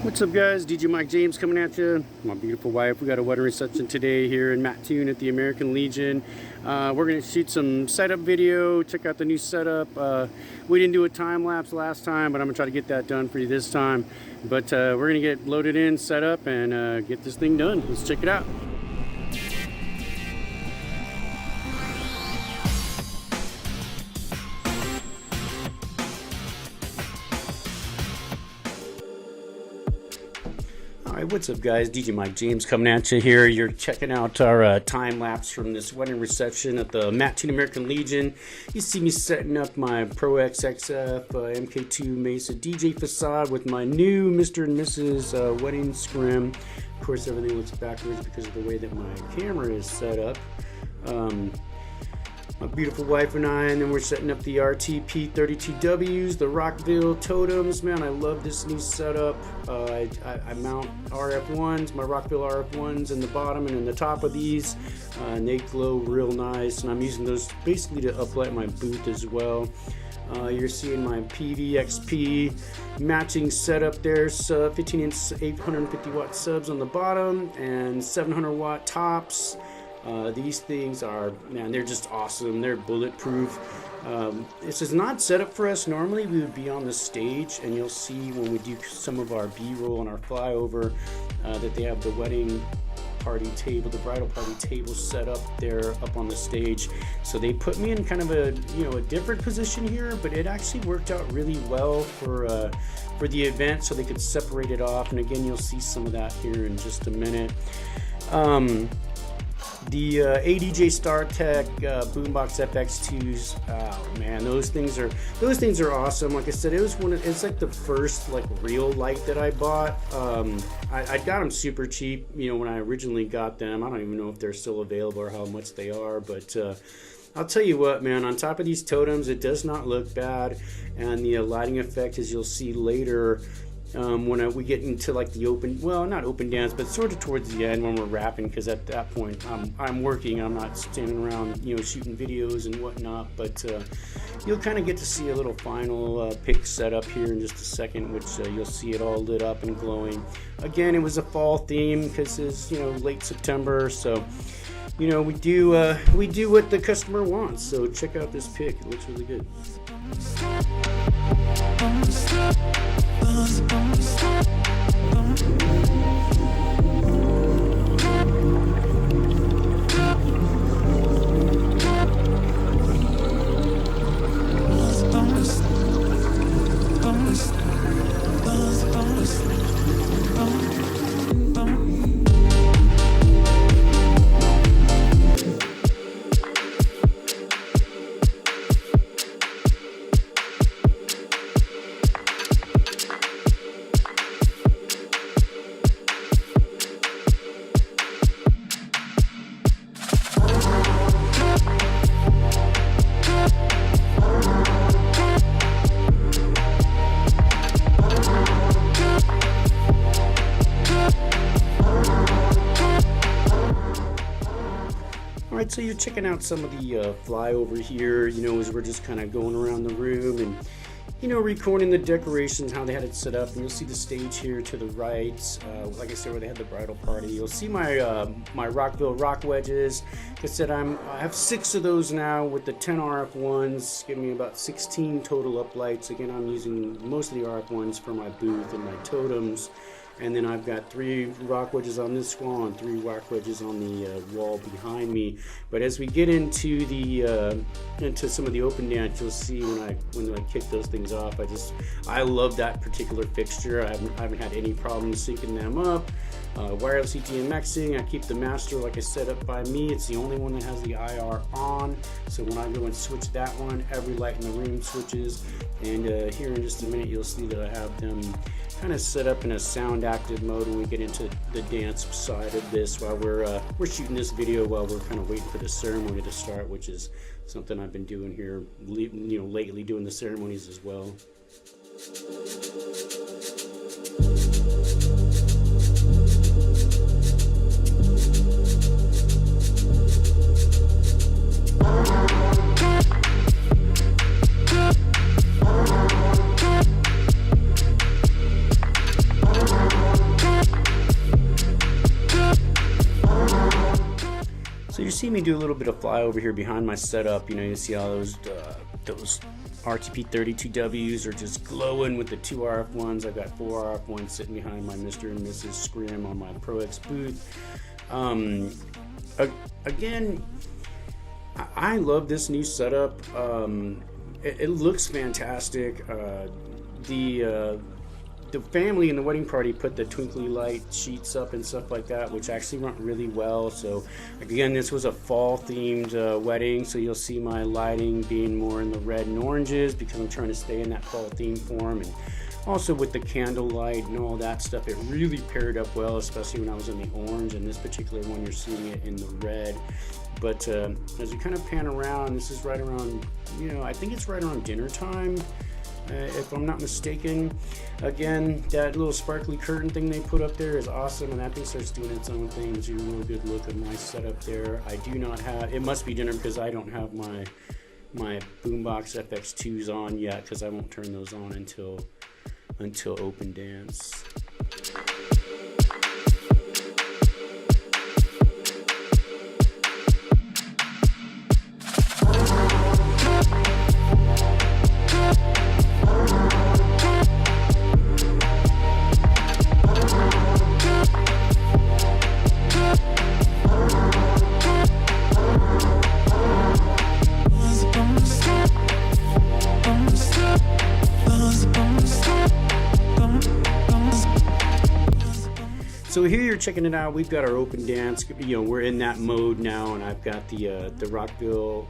What's up guys, DJ Mike James coming at you. My beautiful wife, we got a wedding reception today here in Mattoon at the American Legion. We're going to shoot some setup video, check out the new setup. We didn't do a time lapse last time, but I'm going to try to get that done for you this time. But we're going to get loaded in, set up, and get this thing done. Let's check it out. Alright, what's up guys, DJ Mike James coming at you here. You're checking out our time lapse from this wedding reception at the Mattoon American Legion. You see me setting up my ProX XF MK2 Mesa DJ Façade with my new Mr. and Mrs. wedding scrim. Of course everything looks backwards because of the way that my camera is set up. My beautiful wife and I, and then we're setting up the RTP32Ws, the Rockville totems. Man, I love this new setup. I mount RF1s, my Rockville RF1s in the bottom and in the top of these, and they glow real nice, and I'm using those basically to uplight my booth as well. You're seeing my Peavey XP matching setup there, 15-inch 850 watt subs on the bottom and 700 watt tops. These things are, man, they're just awesome. They're bulletproof. This is not set up for us. Normally we would be on the stage, and you'll see when we do some of our B-roll and our flyover that they have the wedding party table, the bridal party table set up there up on the stage. So they put me in kind of a, a different position here, but it actually worked out really well for the event, so they could separate it off. And again, you'll see some of that here in just a minute. The ADJ Startec Boombox FX2s, oh man, those things are awesome. Like I said, it's like the first like real light that I bought. I got them super cheap, when I originally got them. I don't even know if they're still available or how much they are, but I'll tell you what, man, on top of these totems, it does not look bad, and the lighting effect, as you'll see later, when we get into like the open, well, not open dance, but sort of towards the end when we're rapping, because at that point I'm working, I'm not standing around shooting videos and whatnot. But you'll kind of get to see a little final pick setup here in just a second, which you'll see it all lit up and glowing. Again, it was a fall theme because it's late September, so we do what the customer wants. So check out this pick, it looks really good. Alright, so you're checking out some of the flyover here, as we're just kind of going around the room and, recording the decorations, how they had it set up. And you'll see the stage here to the right, like I said, where they had the bridal party. You'll see my my Rockville rock wedges. Like I said, I have 6 of those now with the 10 RF1s, giving me about 16 total uplights. Again, I'm using mostly RF1s for my booth and my totems. And then I've got 3 rock wedges on this wall and 3 rock wedges on the wall behind me. But as we get into the into some of the open dance, you'll see when I kick those things off, I love that particular fixture. I haven't had any problems syncing them up. Wireless ETMXing, I keep the master, like I said, up by me. It's the only one that has the IR on, so when I go and switch that one, every light in the room switches. And here in just a minute, you'll see that I have them kind of set up in a sound active mode when we get into the dance side of this, while we're shooting this video while we're kind of waiting for the ceremony to start, which is something I've been doing here, lately, doing the ceremonies as well. see me do a little bit of flyover here behind my setup. You know, you see all those RTP32Ws are just glowing with the 2 RF1s. I've got 4 RF1s sitting behind my Mr. and Mrs. Scrim on my ProX booth. Again, I love this new setup. It looks fantastic. The family in the wedding party put the twinkly light sheets up and stuff like that, which actually went really well. So again, this was a fall themed wedding, so you'll see my lighting being more in the red and oranges because I'm trying to stay in that fall theme form. And also with the candlelight and all that stuff, it really paired up well, especially when I was in the orange. And this particular one, you're seeing it in the red. But as we kind of pan around, this is right around, you know, I think it's right around dinner time, if I'm not mistaken. Again, that little sparkly curtain thing they put up there is awesome, and that thing starts doing its own thing. It's a really good look at my setup there. I do not have, it must be dinner because I don't have my Boombox FX2s on yet, because I won't turn those on until Open Dance. So here you're checking it out. We've got our open dance. You know, we're in that mode now, and I've got the Rockville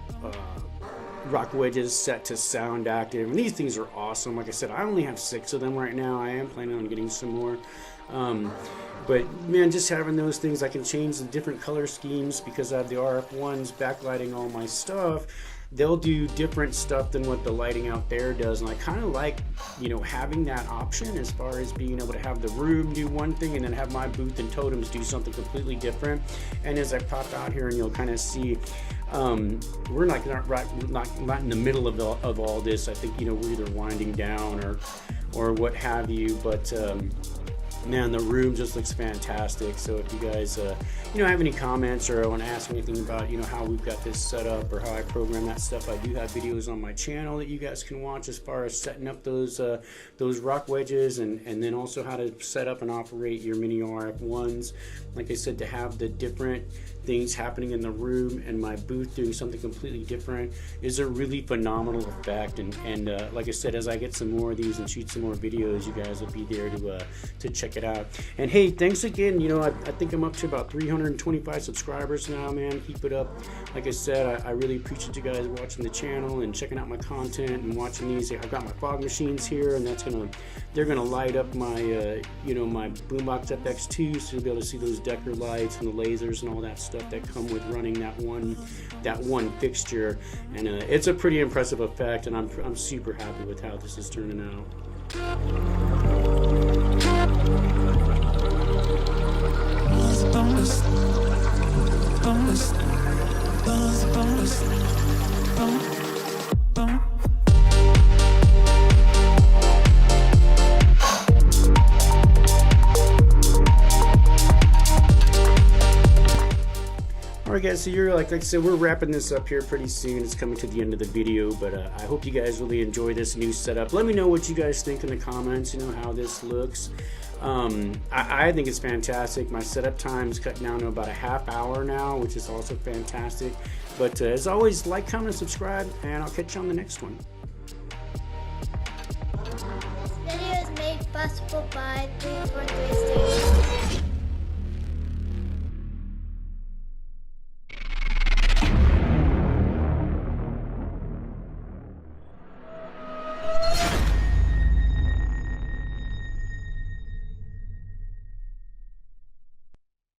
rock wedges set to sound active. And these things are awesome. Like I said, I only have 6 of them right now. I am planning on getting some more. But man, just having those things, I can change the different color schemes because I have the RF1s backlighting all my stuff. They'll do different stuff than what the lighting out there does, and I kind of like, you know, having that option as far as being able to have the room do one thing and then have my booth and totems do something completely different. And as I pop out here, and you'll kind of see, we're not in the middle of all this. I think, you know, we're either winding down or what have you, but man, the room just looks fantastic. So if you guys you know, have any comments or want to ask anything about, you know, how we've got this set up or how I program that stuff, I do have videos on my channel that you guys can watch as far as setting up those rock wedges, and then also how to set up and operate your mini RF1s. Like I said, to have the different things happening in the room and my booth doing something completely different is a really phenomenal effect. And like I said, as I get some more of these and shoot some more videos, you guys will be there to check it out. And hey, thanks again. You know, I think I'm up to about 325 subscribers now, man. Keep it up. Like I said, I really appreciate you guys watching the channel and checking out my content and watching these. I've got my fog machines here, and they're gonna light up my you know, my Boombox FX2, so you'll be able to see those Decker lights and the lasers and all that stuff that come with running that one fixture. And it's a pretty impressive effect, and I'm super happy with how this is turning out. Alright guys, so like I said, we're wrapping this up here pretty soon. It's coming to the end of the video, but I hope you guys really enjoy this new setup. Let me know what you guys think in the comments, you know, how this looks. I think it's fantastic. My setup time is cut down to about a half hour now, which is also fantastic. But as always, like, comment, and subscribe, and I'll catch you on the next one. This video is made possible by 343 Station.